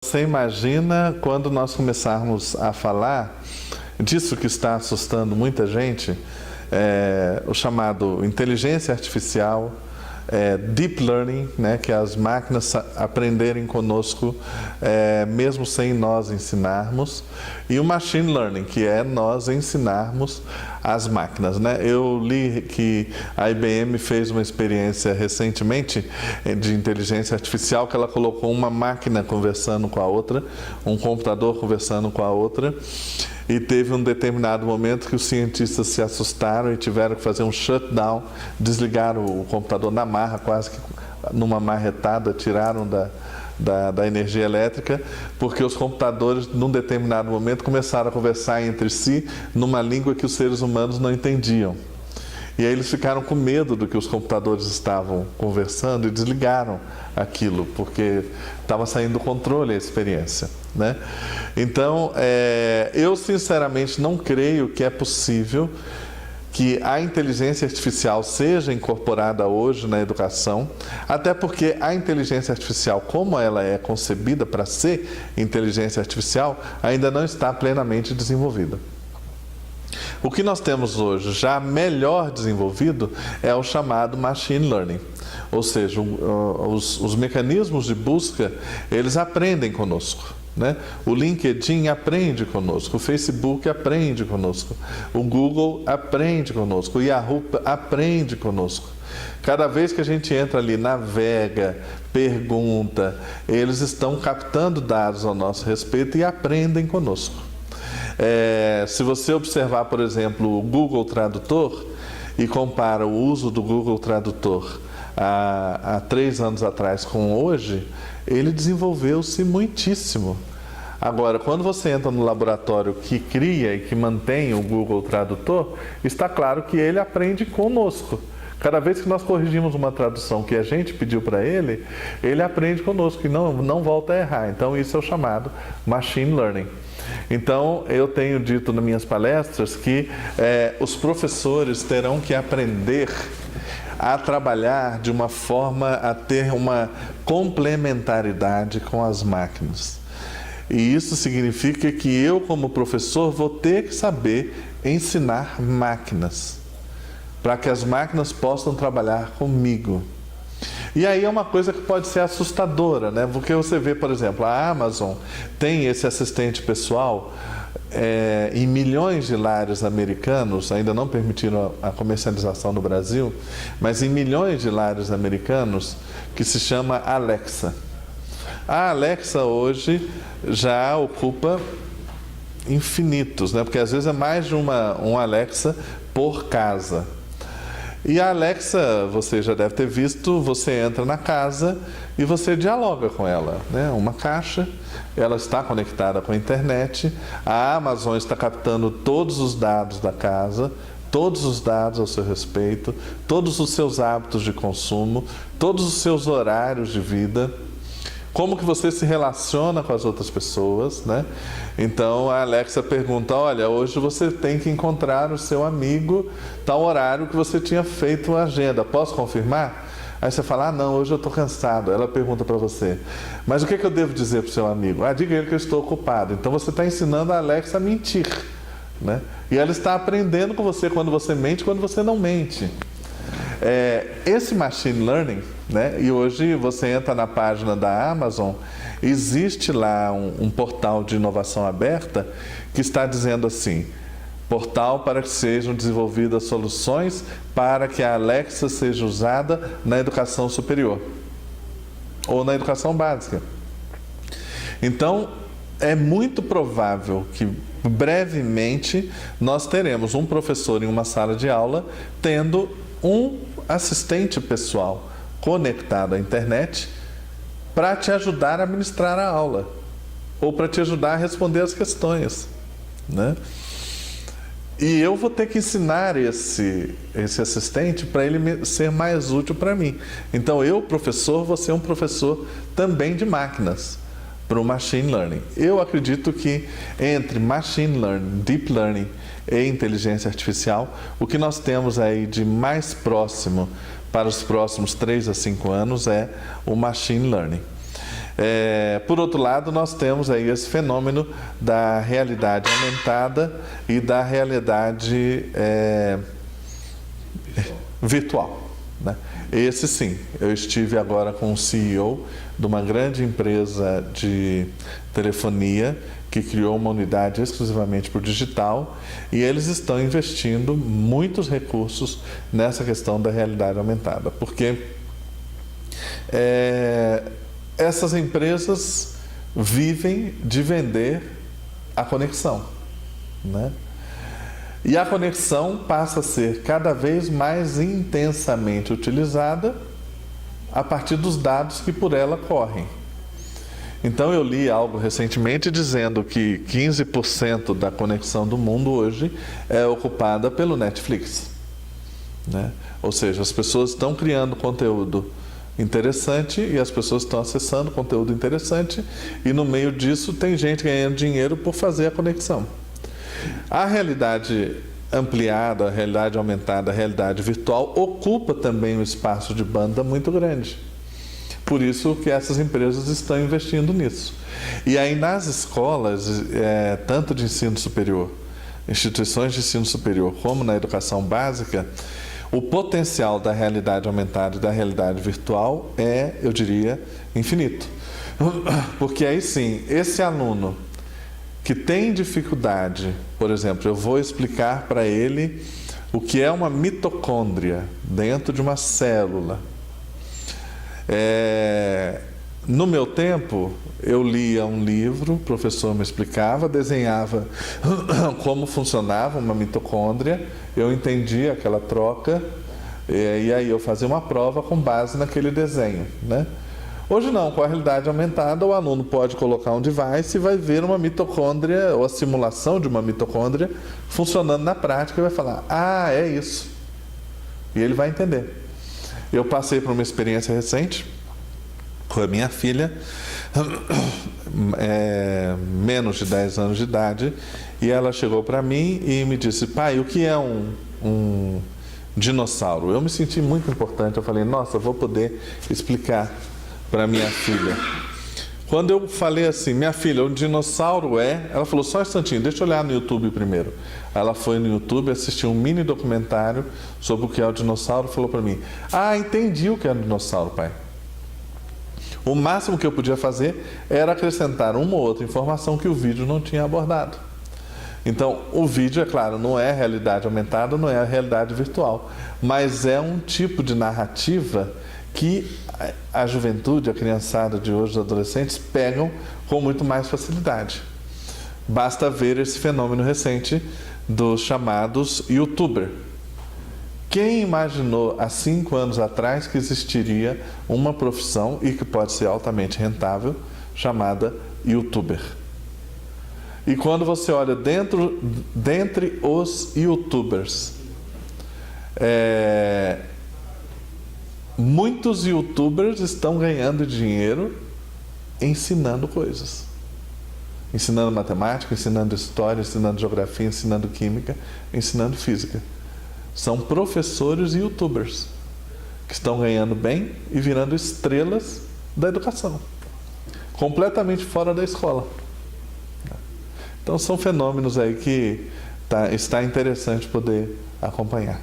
Você imagina quando nós começarmos a falar disso que está assustando muita gente, o chamado inteligência artificial, deep learning, né, que é as máquinas aprenderem conosco, mesmo sem nós ensinarmos, e o machine learning, que é nós ensinarmos as máquinas, né? Eu li que a IBM fez uma experiência recentemente de inteligência artificial, que ela colocou uma máquina conversando com a outra, um computador conversando com a outra, e teve um determinado momento que os cientistas se assustaram e tiveram que fazer um shutdown, desligaram o computador na marra, quase que numa marretada, tiraram da energia elétrica, porque os computadores, num determinado momento, começaram a conversar entre si numa língua que os seres humanos não entendiam. E aí eles ficaram com medo do que os computadores estavam conversando e desligaram aquilo, porque estava saindo do controle a experiência, né? Então, eu sinceramente não creio que é possível que a inteligência artificial seja incorporada hoje na educação, até porque a inteligência artificial, como ela é concebida para ser inteligência artificial, ainda não está plenamente desenvolvida. O que nós temos hoje já melhor desenvolvido é o chamado machine learning, ou seja, os mecanismos de busca, eles aprendem conosco, né? O LinkedIn aprende conosco, o Facebook aprende conosco, o Google aprende conosco, o Yahoo aprende conosco. Cada vez que a gente entra ali, navega, pergunta, eles estão captando dados ao nosso respeito e aprendem conosco. Se você observar, por exemplo, o Google Tradutor e compara o uso do Google Tradutor há 3 anos atrás com hoje, ele desenvolveu-se muitíssimo. Agora, quando você entra no laboratório que cria e que mantém o Google Tradutor, está claro que ele aprende conosco. Cada vez que nós corrigimos uma tradução que a gente pediu para ele, ele aprende conosco e não volta a errar. Então, isso é o chamado machine learning. Então, eu tenho dito nas minhas palestras que os professores terão que aprender a trabalhar de uma forma a ter uma complementaridade com as máquinas. E isso significa que eu, como professor, vou ter que saber ensinar máquinas, para que as máquinas possam trabalhar comigo. E aí é uma coisa que pode ser assustadora, né? Porque você vê, por exemplo, a Amazon tem esse assistente pessoal em milhões de lares americanos, ainda não permitiram a comercialização no Brasil, mas em milhões de lares americanos, que se chama Alexa. A Alexa hoje já ocupa infinitos, né? Porque às vezes é mais de um Alexa por casa. E a Alexa, você já deve ter visto, você entra na casa e você dialoga com ela, né? Uma caixa, ela está conectada com a internet, a Amazon está captando todos os dados da casa, todos os dados ao seu respeito, todos os seus hábitos de consumo, todos os seus horários de vida, como que você se relaciona com as outras pessoas, né? Então a Alexa pergunta, olha, hoje você tem que encontrar o seu amigo, tal horário que você tinha feito a agenda, posso confirmar? Aí você fala, não, hoje eu estou cansado. Ela pergunta para você, mas o que eu devo dizer para o seu amigo? Diga a ele que eu estou ocupado. Então você está ensinando a Alexa a mentir, né? E ela está aprendendo com você quando você mente e quando você não mente. Esse machine learning, né? E hoje você entra na página da Amazon, existe lá um portal de inovação aberta que está dizendo assim, portal para que sejam desenvolvidas soluções para que a Alexa seja usada na educação superior ou na educação básica. Então, é muito provável que brevemente nós teremos um professor em uma sala de aula tendo um assistente pessoal conectado à internet para te ajudar a ministrar a aula ou para te ajudar a responder as questões, né? E eu vou ter que ensinar esse assistente para ele ser mais útil para mim. Então eu, professor, vou ser um professor também de máquinas para o machine learning. Eu acredito que entre machine learning, deep learning e inteligência artificial, o que nós temos aí de mais próximo para os próximos 3 a 5 anos é o machine learning. Por outro lado, nós temos aí esse fenômeno da realidade aumentada e da realidade virtual, né? Esse sim, eu estive agora com o CEO de uma grande empresa de telefonia que criou uma unidade exclusivamente para o digital, e eles estão investindo muitos recursos nessa questão da realidade aumentada, porque essas empresas vivem de vender a conexão, né? E a conexão passa a ser cada vez mais intensamente utilizada a partir dos dados que por ela correm. Então eu li algo recentemente dizendo que 15% da conexão do mundo hoje é ocupada pelo Netflix, né? Ou seja, as pessoas estão criando conteúdo interessante e as pessoas estão acessando conteúdo interessante, e no meio disso tem gente ganhando dinheiro por fazer a conexão. A realidade ampliada, a realidade aumentada, a realidade virtual ocupa também um espaço de banda muito grande. Por isso que essas empresas estão investindo nisso. E aí nas escolas, tanto de ensino superior, instituições de ensino superior, como na educação básica, o potencial da realidade aumentada e da realidade virtual eu diria, infinito. Porque aí sim, esse aluno que tem dificuldade, por exemplo, eu vou explicar para ele o que é uma mitocôndria dentro de uma célula. No meu tempo, eu lia um livro, o professor me explicava, desenhava como funcionava uma mitocôndria, eu entendia aquela troca, e aí eu fazia uma prova com base naquele desenho, né? Hoje não, com a realidade aumentada, o aluno pode colocar um device e vai ver uma mitocôndria, ou a simulação de uma mitocôndria, funcionando na prática, e vai falar, ah, é isso. E ele vai entender. Eu passei por uma experiência recente com a minha filha, menos de 10 anos de idade, e ela chegou para mim e me disse, pai, o que é um dinossauro? Eu me senti muito importante, eu falei, nossa, vou poder explicar para minha filha. Quando eu falei assim, minha filha, um dinossauro ela falou, só um instantinho, deixa eu olhar no YouTube primeiro. Ela foi no YouTube, assistiu um mini documentário sobre o que é o dinossauro e falou para mim, ah, entendi o que é um dinossauro, pai. O máximo que eu podia fazer era acrescentar uma ou outra informação que o vídeo não tinha abordado. Então, o vídeo, é claro, não é realidade aumentada, não é a realidade virtual, mas é um tipo de narrativa que a juventude, a criançada de hoje, os adolescentes, pegam com muito mais facilidade. Basta ver esse fenômeno recente dos chamados YouTuber. Quem imaginou há 5 anos atrás que existiria uma profissão, e que pode ser altamente rentável, chamada YouTuber? E quando você olha dentre os YouTubers, muitos YouTubers estão ganhando dinheiro ensinando coisas. Ensinando matemática, ensinando história, ensinando geografia, ensinando química, ensinando física. São professores e YouTubers que estão ganhando bem e virando estrelas da educação, completamente fora da escola. Então são fenômenos aí que está interessante poder acompanhar.